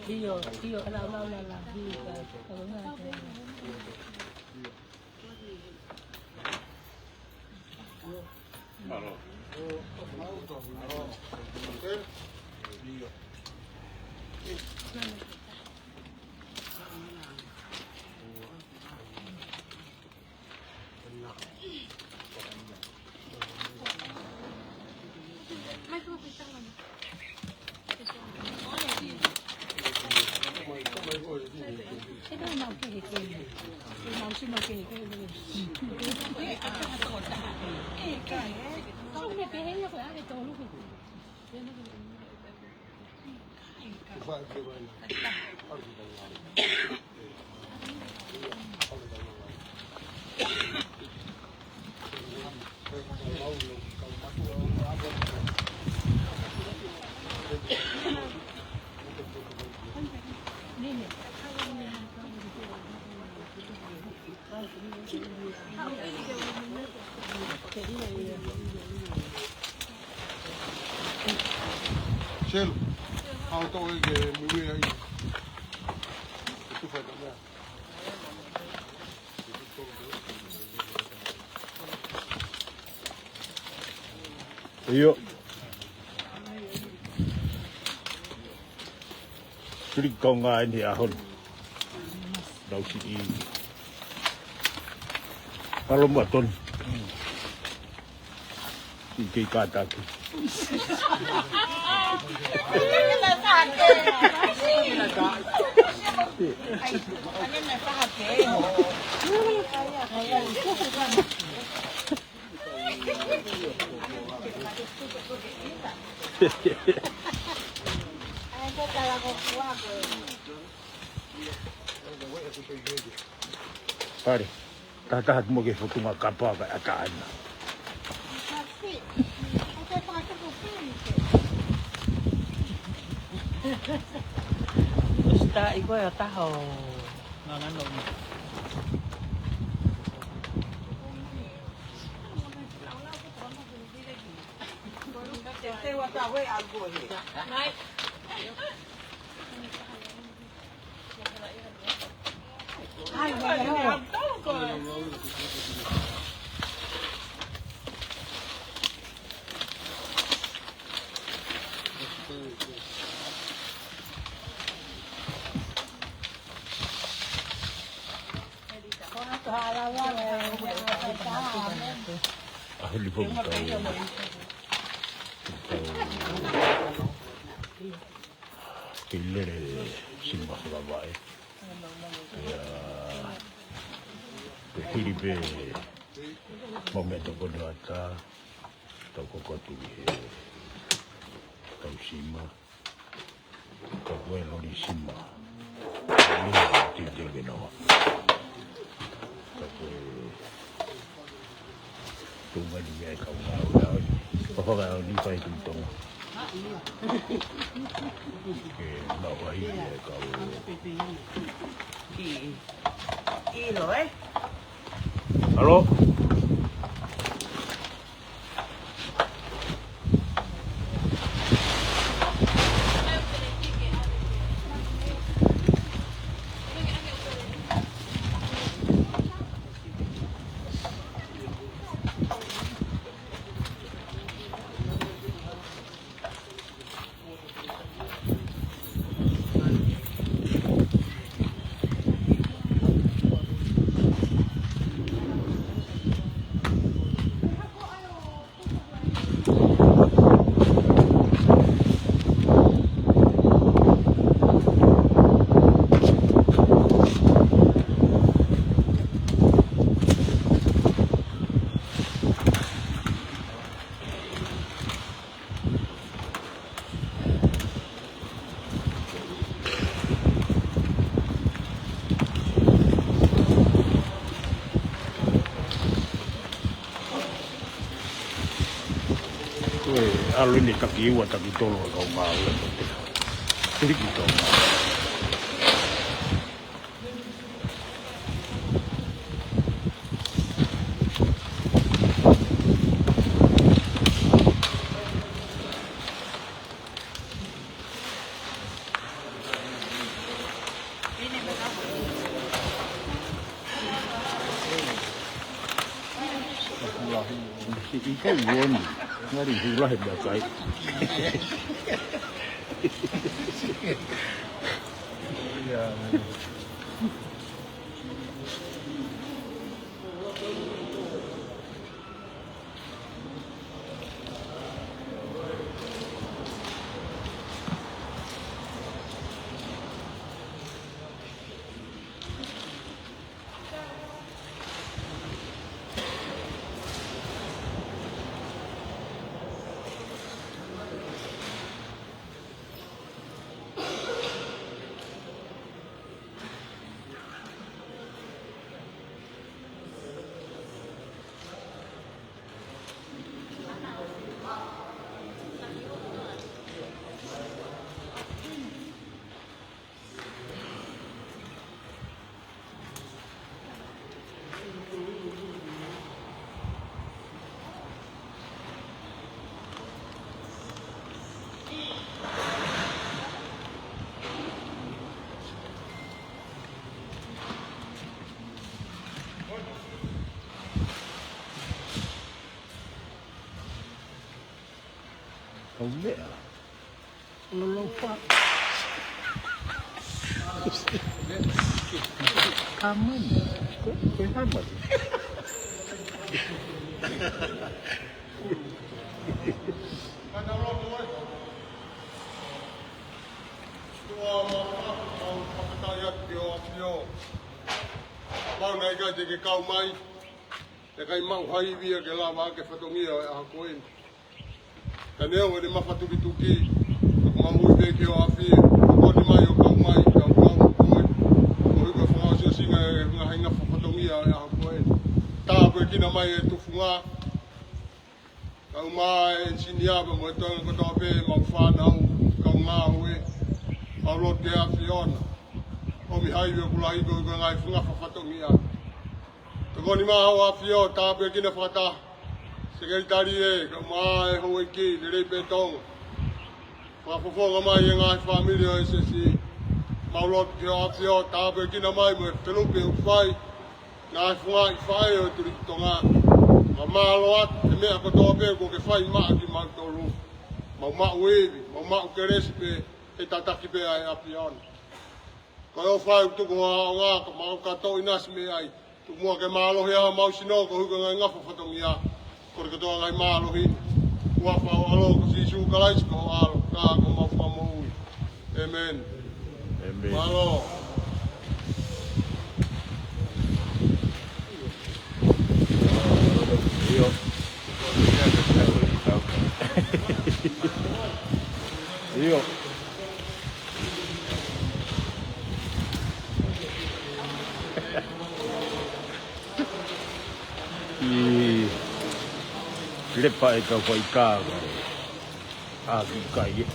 Dio, la Shell, how to get movie? Io Kiri konga ini ahon Dau sini Kalau maton Iki kata ki Pare, tatahat mo kay futunga kapwa ka ataan na. Basta ikaw yung taho. Ano Ahli pun tahu. Killer simbah babai. Ya, kiribe momento kodata, toko kotu tau sima, toko elori sima. Ini tidak benar. Toko tunggu dia kau tahu. Pokoknya ni pai tuntong. Oke, bawa ini kau. Ilo Halo. alun ni kaki wa tapi tolo kau mau le tu. Klik itu. Cái gì vậy? Nó đi hư lại được cái. Không biết. Nó lâu quá. Cảm ơn. Cái hát mà. Bao này cái cao mai, cái mang hai bia cái là cái phát động nhiều à coin. Cái nếu mà đi mà phát tu bituki, mà mua về cái afi, có đi mai có mai cao coin, mỗi cái phong sao xin cái hay ngập phát động nhiều à coin. Ta bây giờ nó mai tu funga, cao mai xin nhà mà mỗi tuần có đào về mang pha nào, cao ngao we, bao lót cái afion. Omi hai we kulai go ngai funga fa fatongia to goni ma hawa fio ta pe kina fata sekretari e ka mai ho ki de betong fa fo fo ma ye ngai family ssc maulot fio ta pe kina mai me telu pe fai ngai funga fai o tu tonga ma loat me ko to pe go ke fai ma ki ma to lu ma we ma ke respe e tata ki pe ai apion. Kalau fai tu ngah mau kata inas me ai tu mua ke malo ya mau sino ko hu ngai ngaf fatong ya ko ke to ngai malo hi wa fa alo ko si su kalai ko alo ka ko mau famu amen amen malo Yo. Yo. Lepa e ka whai kāga a ki kai e.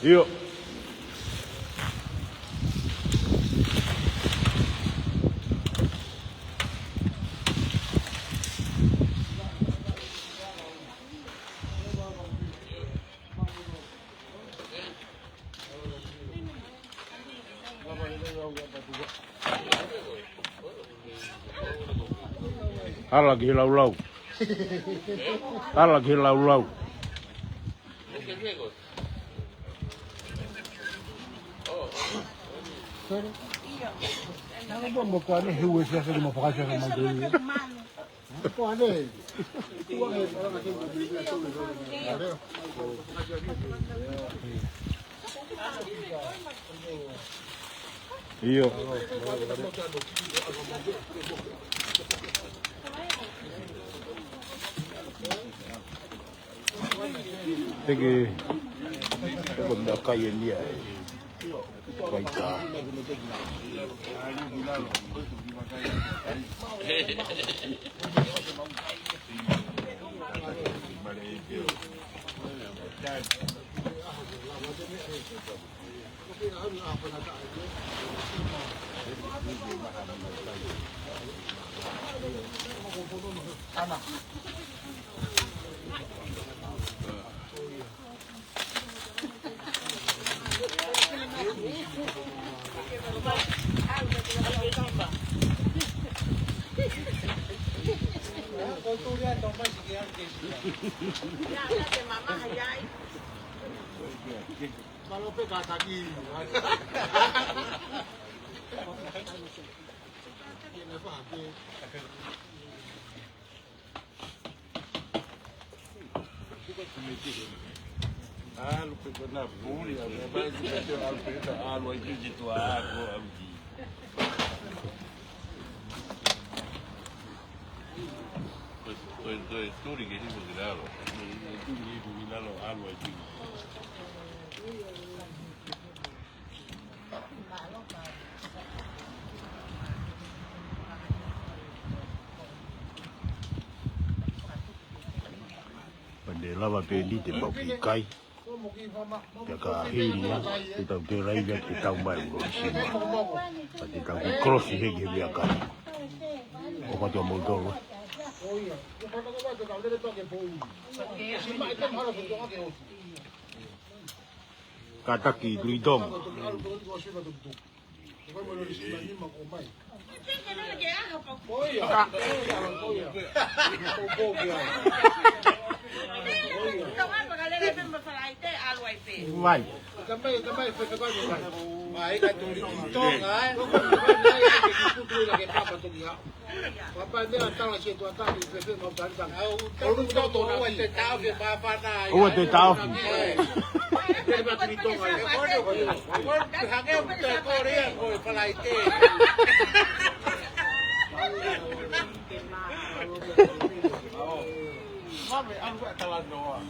Yo. Ala ke lau. Ala ke lau. Naka buwan mo kwa ni hiwi siya sa lima pa siya sa Mandaluyong. Kwa ni. Iyo. Tege. Tege na kaya niya. Baika. Kalau peka tadi. Lupe na folha, vai meter a alpeta, a lua de tua água, Tudo que ele viralo, tudo que viralo, a lua de Pande lava pe di te pau ki kai. Te ka hiri ya. Te tau te raiga te tau mai uro sima. Pa te tau ki crossi hegi hebi a kai. O katua moldoro. Kataki duidong. Vai. Também foi pegado vai. Vai ka tu tong ai. Papai dia tang la tu tang di pe mo tan tang. Au lu to to na te tao ke ba fa na. O te tau. Dia ba tu tong ai. Ko ha ke te ko ria ko fa lai te. Mami, aku tak tahu doa.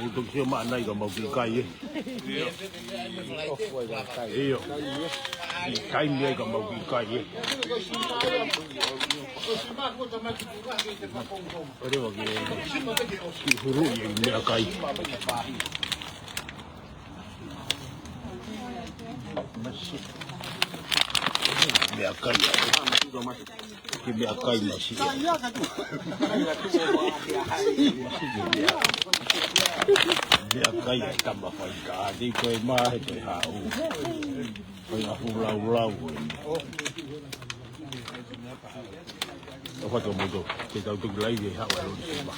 Mutuk siya maanay ka magkikay eh. Iyo. Ikay niya ka magkikay eh. Pwede wag huru yung niya kay. Niya kay ya. Niya kay na siya. Dia kaya tambah faida, di kau mah itu hau, kau nak pulau. Apa tu mudo? Kita untuk lagi hau lalu di sini.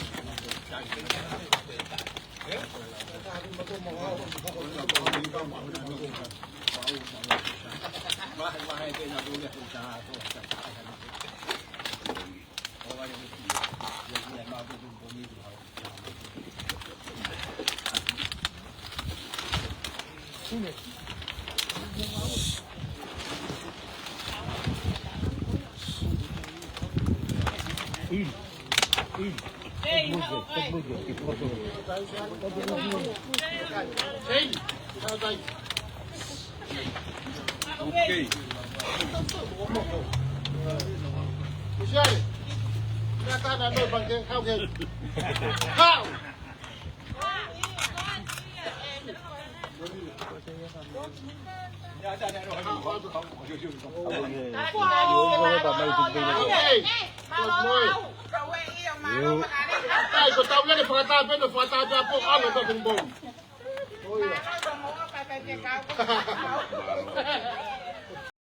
Ai, kau tahu ni fakta apa Allah tak bumbung. Oh ya.